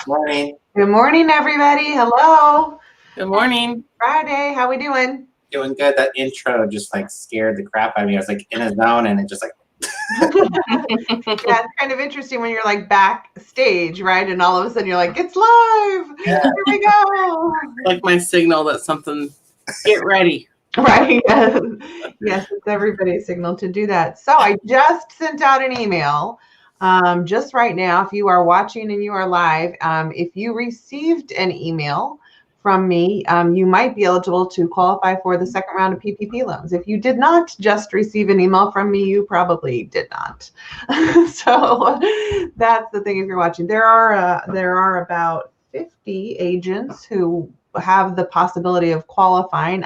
Morning. Good morning, everybody. Hello. Good morning. Friday. How we doing? Doing good. That intro just like scared the crap out of me. I was like in a zone and it just like Yeah, it's kind of interesting when you're like backstage, right? And all of a sudden you're like, it's live. Yeah. Here we go. Like my signal that something, get ready. Right. Yes, it's everybody's signal to do that. So I just sent out an email. Just right now, if you are watching and you are live, if you received an email from me, you might be eligible to qualify for the second round of PPP loans. If you did not just receive an email from me, you probably did not. So that's the thing. If you're watching, there are about 50 agents who have the possibility of qualifying.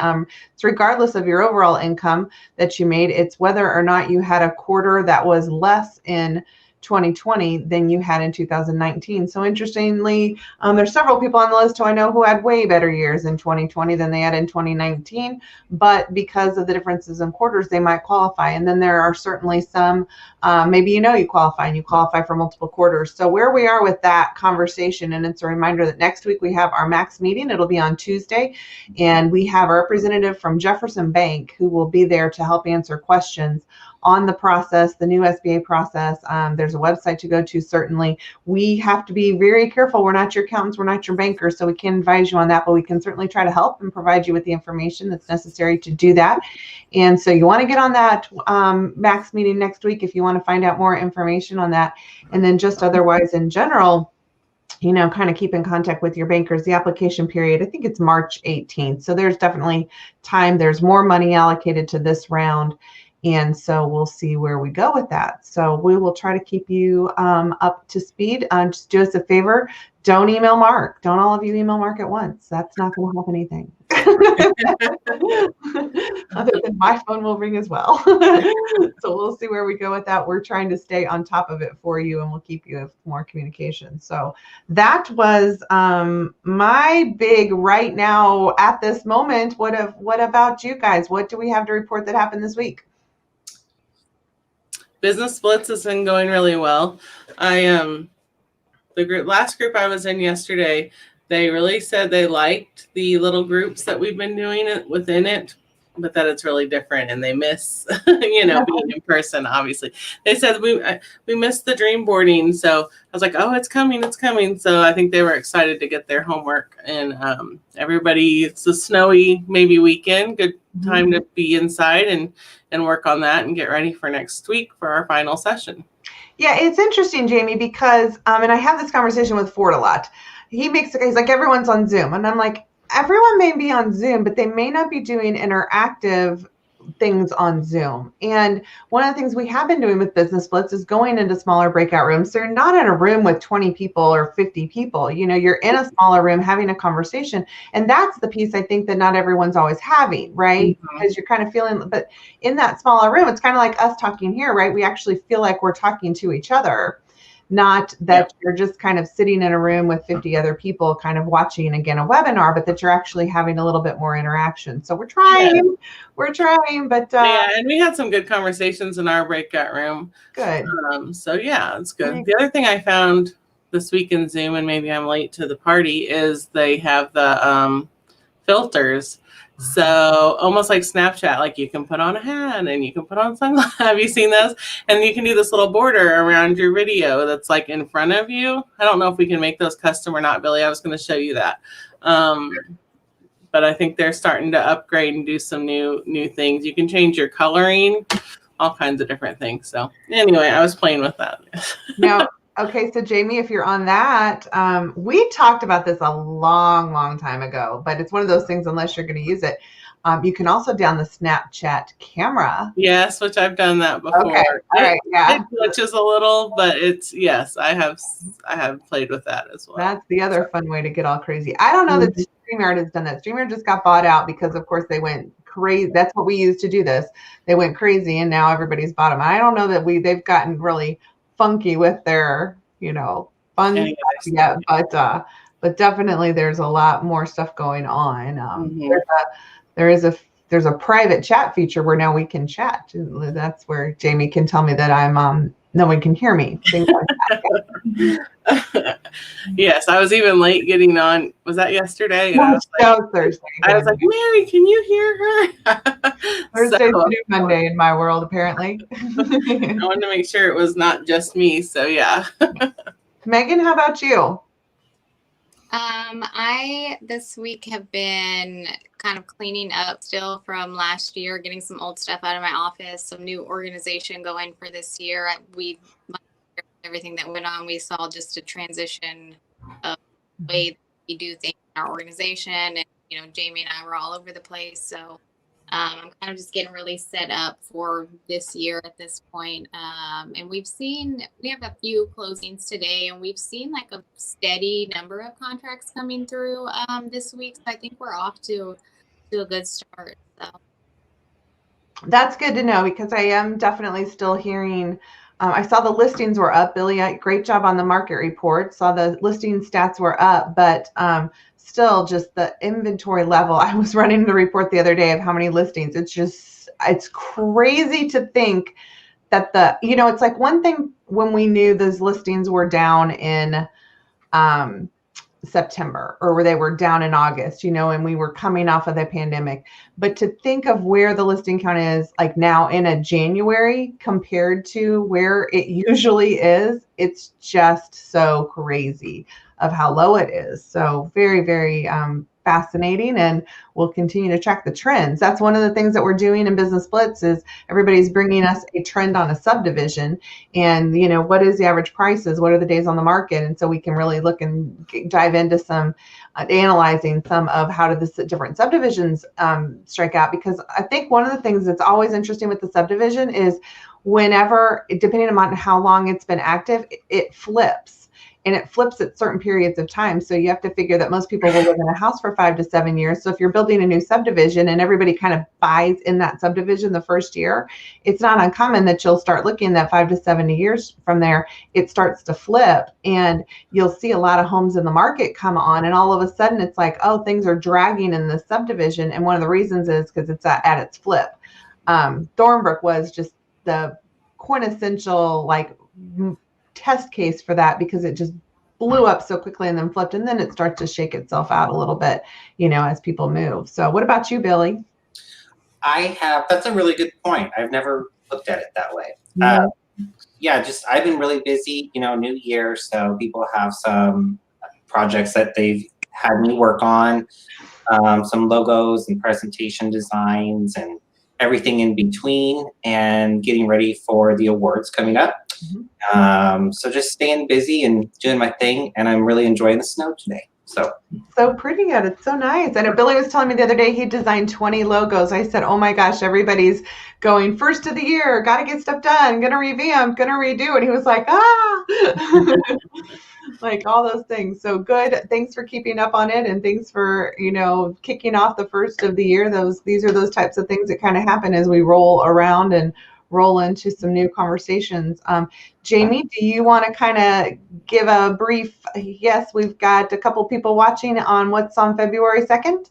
It's regardless of your overall income that you made. It's whether or not you had a quarter that was less in 2020 than you had in 2019. So interestingly, there's several people on the list who I know who had way better years in 2020 than they had in 2019, but because of the differences in quarters, they might qualify. And then there are certainly some, maybe you qualify and you qualify for multiple quarters. So where we are with that conversation, and it's a reminder that next week we have our max meeting. It'll be on Tuesday, and we have a representative from Jefferson Bank who will be there to help answer questions on the process, the new SBA process. There's a website to go to. Certainly, we have to be very careful. We're not your accountants, we're not your bankers, so we can't advise you on that, but we can certainly try to help and provide you with the information that's necessary to do that. And so you want to get on that max meeting next week if you want to find out more information on that. And then just otherwise in general, kind of keep in contact with your bankers. The application period, I think it's March 18th. So there's definitely time. There's more money allocated to this round. And so we'll see where we go with that. So we will try to keep you up to speed. Just do us a favor. Don't email Mark. Don't all of you email Mark at once. That's not going to help anything. Other than my phone will ring as well. So we'll see where we go with that. We're trying to stay on top of it for you, and we'll keep you with more communication. So that was my big right now at this moment. What about you guys? What do we have to report that happened this week? Business Splits has been going really well. The last group I was in yesterday, they really said they liked the little groups that we've been doing within it, but that it's really different and they miss, being in person, obviously. They said we missed the dream boarding. So I was like, oh, it's coming. So I think they were excited to get their homework, and it's a snowy, maybe weekend, good time to be inside and work on that and get ready for next week for our final session. Yeah, it's interesting, Jamie, because, and I have this conversation with Ford a lot. He's like, everyone's on Zoom. And I'm like, everyone may be on Zoom, but they may not be doing interactive things on Zoom. And one of the things we have been doing with Business Splits is going into smaller breakout rooms. So you're not in a room with 20 people or 50 people. You're in a smaller room having a conversation. And that's the piece I think that not everyone's always having, right? Mm-hmm. Because you're kind of feeling, but in that smaller room, it's kind of like us talking here, right? We actually feel like we're talking to each other. Not that you're just kind of sitting in a room with 50 other people kind of watching, again, a webinar, but that you're actually having a little bit more interaction. So we're trying, but... and we had some good conversations in our breakout room. Good. So yeah, it's good. The other thing I found this week in Zoom, and maybe I'm late to the party, is they have the filters. So almost like Snapchat, like you can put on a hat and you can put on sunglasses. Have you seen those? And you can do this little border around your video that's like in front of you. I don't know if we can make those custom or not, Billy. I was going to show you that. But I think they're starting to upgrade and do some new things. You can change your coloring, all kinds of different things. So anyway, I was playing with that. Now, okay, so Jamie, if you're on that, we talked about this a long, long time ago, but it's one of those things, unless you're going to use it, you can also down the Snapchat camera. Yes, which I've done that before. Okay, all right, yeah. It glitches a little, but I have played with that as well. That's the other fun way to get all crazy. I don't know that StreamYard has done that. StreamYard just got bought out because, of course, they went crazy. That's what we used to do this. They went crazy, and now everybody's bought them. I don't know that they've gotten really funky with their, fun stuff yet, but definitely there's a lot more stuff going on. There's a private chat feature where now we can chat. That's where Jamie can tell me that I'm no one can hear me. Things like that. Yes, I was even late getting on. Was that yesterday? And No, that was Thursday. I was like, Mary, can you hear her? Thursday's So, the new Monday in my world, apparently. I wanted to make sure it was not just me. So yeah. Megan, how about you? I this week have been kind of cleaning up still from last year, getting some old stuff out of my office, some new organization going for this year. Everything that went on, we saw just a transition of the way that we do things in our organization, and Jamie and I were all over the place. So I'm kind of just getting really set up for this year at this point. And we have a few closings today, and we've seen like a steady number of contracts coming through this week. So I think we're off to a good start. So That's good to know, because I am definitely still hearing. I saw the listings were up. Billy, great job on the market report. Saw the listing stats were up, but still just the inventory level. I was running the report the other day of how many listings. It's crazy to think that it's like one thing when we knew those listings were down in September, or where they were down in August, and we were coming off of the pandemic. But to think of where the listing count is like now in a January compared to where it usually is, it's just so crazy of how low it is. So very, very fascinating, and we'll continue to track the trends. That's one of the things that we're doing in Business Blitz is everybody's bringing us a trend on a subdivision, and what is the average prices, what are the days on the market, and so we can really look and dive into some analyzing some of how do the different subdivisions strike out. Because I think one of the things that's always interesting with the subdivision is whenever, depending on how long it's been active, it flips. And it flips at certain periods of time. So you have to figure that most people will live in a house for 5 to 7 years. So if you're building a new subdivision and everybody kind of buys in that subdivision the first year, it's not uncommon that you'll start looking at 5 to 7 years from there, it starts to flip, and you'll see a lot of homes in the market come on. And all of a sudden it's like, oh, things are dragging in the subdivision. And one of the reasons is because it's at its flip. Thornbrook was just the quintessential test case for that, because it just blew up so quickly and then flipped, and then it starts to shake itself out a little bit, as people move. So what about you, Billy? That's a really good point. I've never looked at it that way. I've been really busy, new year. So people have some projects that they've had me work on, some logos and presentation designs and everything in between, and getting ready for the awards coming up. So just staying busy and doing my thing, and I'm really enjoying the snow today. So pretty out. It's so nice. I know Billy was telling me the other day he designed 20 logos. I said, oh my gosh, everybody's going first of the year, got to get stuff done, gonna revamp, gonna redo. And he was like, like all those things. So good. Thanks for keeping up on it, and thanks for kicking off the first of the year. These are those types of things that kind of happen as we roll around and roll into some new conversations. Jamie, do you want to kind of give a brief? Yes, we've got a couple people watching on what's on February 2nd.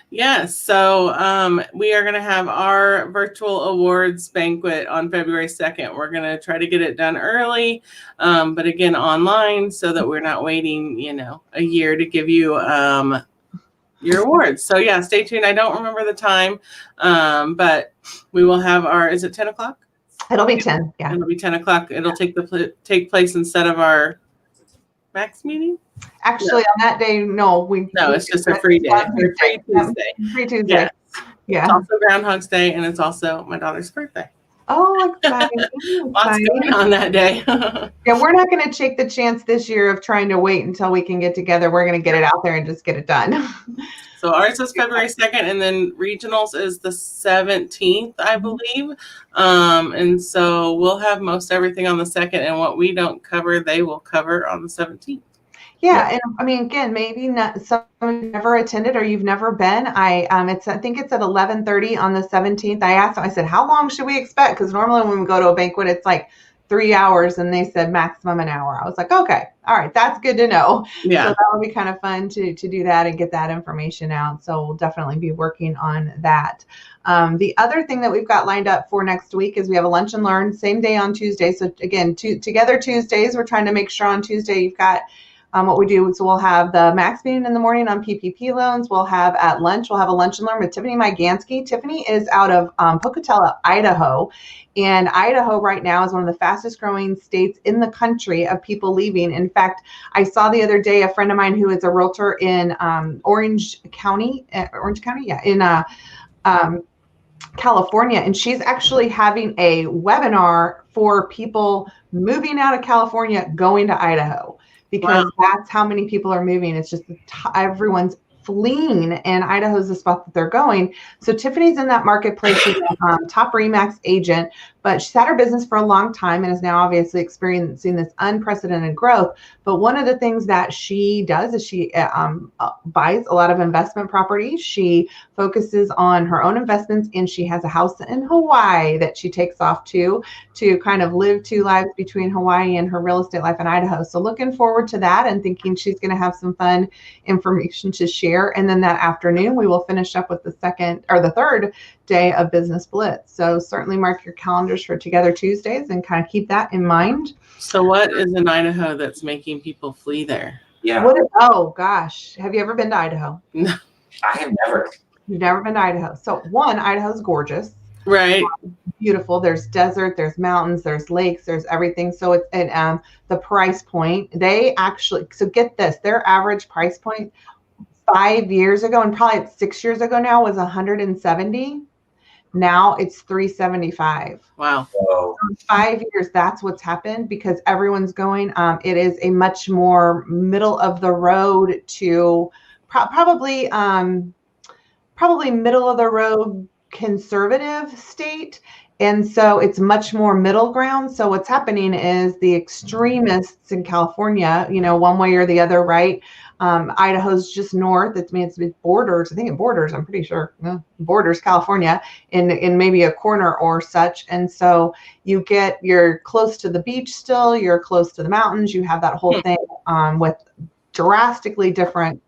Yes. So we are going to have our virtual awards banquet on February 2nd. We're going to try to get it done early, but again, online, so that we're not waiting, a year to give you your awards. So yeah, stay tuned. I don't remember the time, but we will have is it 10 o'clock? It'll be 10. Yeah. It'll be 10 o'clock. It'll take place instead of our max meeting. Actually, on that day, no, it's just a free day. Free Tuesday. Free Tuesday. Yes. Yeah. It's also Groundhog's Day, and it's also my daughter's birthday. Oh, exciting. Lots going on that day. Yeah, we're not going to take the chance this year of trying to wait until we can get together. We're going to get it out there and just get it done. So ours is February 2nd, and then regionals is the 17th, I believe. And so we'll have most everything on the 2nd, and what we don't cover, they will cover on the 17th. Yeah, and I mean, again, maybe not some you've never attended or you've never been. I think it's at 11:30 on the 17th. I asked them, I said, how long should we expect? Because normally when we go to a banquet, it's like 3 hours and they said maximum an hour. I was like, okay, all right, that's good to know. Yeah. So that would be kind of fun to do that and get that information out. So we'll definitely be working on that. The other thing that we've got lined up for next week is we have a lunch and learn same day on Tuesday. So again, Together Tuesdays, we're trying to make sure on Tuesday you've got what we do. So we'll have the Max meeting in the morning on PPP loans. We'll have at lunch, we'll have a lunch and learn with Tiffany Mygansky. Tiffany is out of Pocatello, Idaho. And Idaho right now is one of the fastest growing states in the country of people leaving. In fact, I saw the other day a friend of mine who is a realtor in Orange County, in California, and she's actually having a webinar for people moving out of California going to Idaho, because that's how many people are moving. It's just everyone's fleeing, and Idaho's the spot that they're going. So Tiffany's in that marketplace. She's a top RE/MAX agent, but she's had her business for a long time and is now obviously experiencing this unprecedented growth. But one of the things that she does is she buys a lot of investment properties. She focuses on her own investments, and she has a house in Hawaii that she takes off to kind of live two lives between Hawaii and her real estate life in Idaho. So looking forward to that and thinking she's going to have some fun information to share. And then that afternoon, we will finish up with the third day of Business Blitz. So certainly mark your calendars for Together Tuesdays and kind of keep that in mind. So what is in Idaho that's making people flee there? Yeah. Oh gosh, have you ever been to Idaho? No. I have never. You've never been to Idaho. So one, Idaho's gorgeous. Right. Beautiful. There's desert, there's mountains, there's lakes, there's everything. So it's the price point. They actually, so get this, their average price point 5 years ago, and probably 6 years ago now, was 170. Now it's 375. Wow. Whoa. 5 years, that's what's happened, because everyone's going. It is a much more middle of the road to probably middle of the road conservative state. And so it's much more middle ground. So what's happening is the extremists in California, one way or the other, right? Idaho's just north. It borders. I think it borders. I'm pretty sure borders California in maybe a corner or such. And so you're close to the beach still. You're close to the mountains. You have that whole thing with drastically different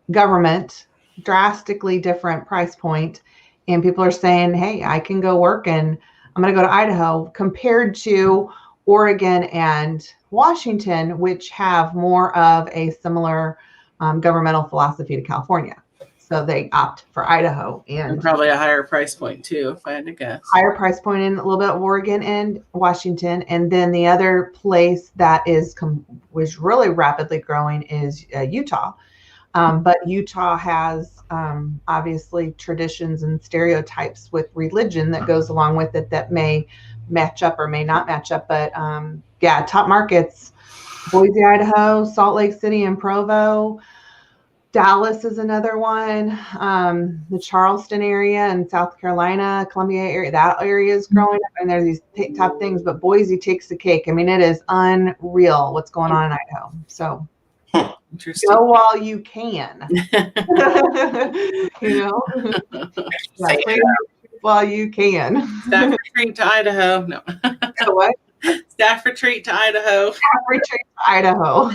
government, drastically different price point. And people are saying, hey, I can go work and I'm going to go to Idaho, compared to Oregon and Washington, which have more of a similar governmental philosophy to California. So they opt for Idaho, And probably a higher price point too, if I had to guess. Higher price point in a little bit of Oregon and Washington. And then the other place that was really rapidly growing is Utah. But Utah has obviously traditions and stereotypes with religion that goes along with it that may match up or may not match up. But top markets: Boise, Idaho, Salt Lake City and Provo. Dallas is another one. The Charleston area in South Carolina, Columbia area, that area is growing up, and there's these top things. But Boise takes the cake. I mean, it is unreal what's going on in Idaho. So go while you can. While you can. Staff retreat to Idaho. No. So what? Staff retreat to Idaho. Staff retreat to Idaho.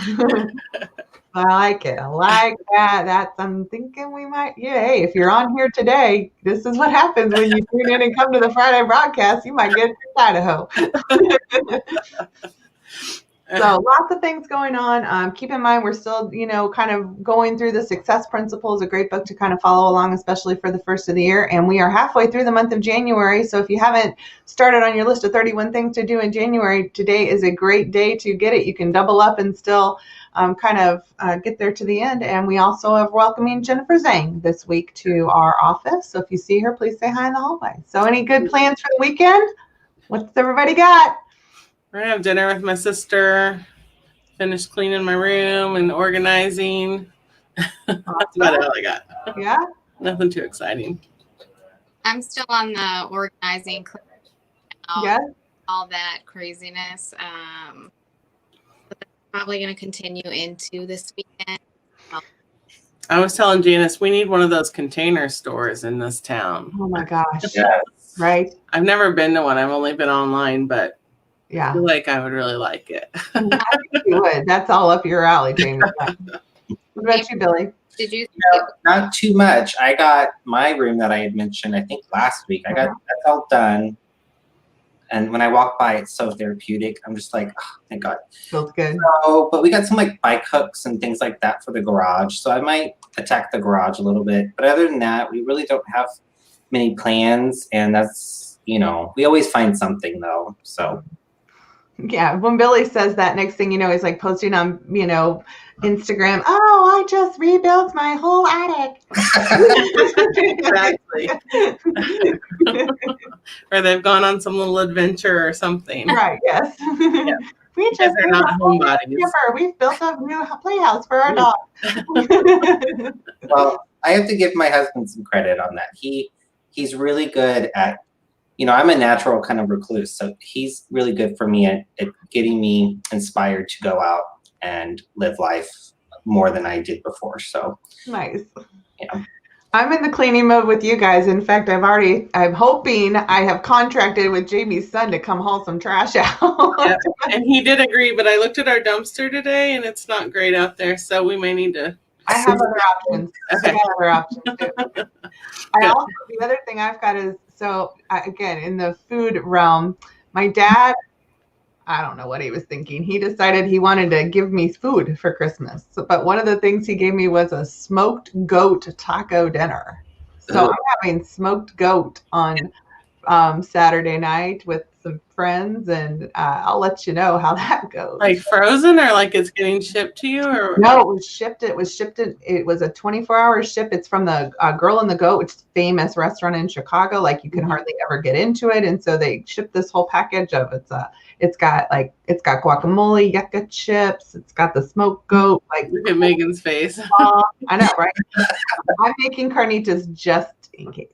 I like it. I like that. I'm thinking we might. Yeah. Hey, if you're on here today, this is what happens when you tune in and come to the Friday broadcast. You might get to Idaho. So lots of things going on. Keep in mind, we're still, kind of going through the Success Principles, a great book to kind of follow along, especially for the first of the year. And we are halfway through the month of January. So if you haven't started on your list of 31 things to do in January, today is a great day to get it. You can double up and still get there to the end. And we also are welcoming Jennifer Zhang this week to our office. So if you see her, please say hi in the hallway. So any good plans for the weekend? What's everybody got? We're gonna have dinner with my sister, finish cleaning my room and organizing. That's about all I got. Yeah. Nothing too exciting. I'm still on the organizing, all that craziness. But that's probably going to continue into this weekend. I was telling Janice, we need one of those container stores in this town. Oh my gosh. Yes. Right. I've never been to one. I've only been online, but Yeah, feel like I would really like it. I think you would. That's all up your alley, Jamie. What about you, Billy? Did you? Not too much. I got my room that I had mentioned, I think last week. I got that's all done. And when I walk by, it's so therapeutic. I'm just like, oh, thank God. Feels good. So, but we got some like bike hooks and things like that for the garage. So I might attack the garage a little bit. But other than that, we really don't have many plans. And that's, we always find something though. So Yeah, when Billy says that, next thing you know, he's like posting on, Instagram. Oh, I just rebuilt my whole attic. Exactly. Or they've gone on some little adventure or something. Right. Yes. We Because just they're not homebodies. We've built a new playhouse for our dog. well, I have to give my husband some credit on that. He's really good at, I'm a natural kind of recluse, so he's really good for me at getting me inspired to go out and live life more than I did before. So Nice. Yeah. I'm in the cleaning mode with you guys. In fact, I'm hoping I have contracted with Jamie's son to come haul some trash out. Yep. And he did agree, but I looked at our dumpster today and it's not great out there. So we may need to. I have other options. Okay. I got other options too. The other thing I've got is, again, in the food realm, my dad, I don't know what he was thinking. He decided he wanted to give me food for Christmas. But one of the things he gave me was a smoked goat taco dinner. So I'm having smoked goat on Saturday night with some friends, and I'll let you know how that goes. Like frozen, or like it's getting shipped to you, or No, it was shipped. It was a 24-hour ship. It's from the Girl and the Goat, which is a famous restaurant in Chicago. Like you can hardly ever get into it, and so they shipped this whole package of it's got guacamole, yucca chips. It's got the smoked goat. Like look at Megan's face. I know, right? I'm making carnitas just in case.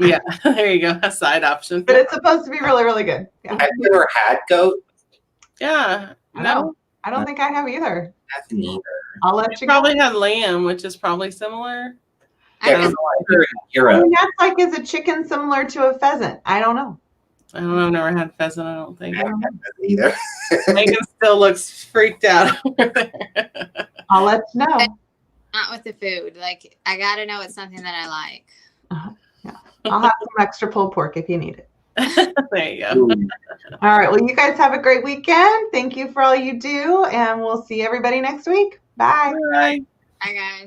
Yeah, there you go, a side option. But it's supposed to be really, really good. Yeah. Have you ever had goat? Yeah, No, I don't think I have either. I haven't either. I'll let you go. Probably had lamb, which is probably similar. Yeah, I don't 'cause know. you're in I Europe. mean, that's like, is a chicken similar to a pheasant? I don't know. I don't know. I've never had pheasant. I don't think. I haven't had that either. Megan still looks freaked out over there. I'll let you know. Not with the food. Like I gotta know it's something that I like. I'll have some extra pulled pork if you need it. There you go. Ooh. All right. Well, you guys have a great weekend. Thank you for all you do, and we'll see everybody next week. Bye. Bye. Bye guys.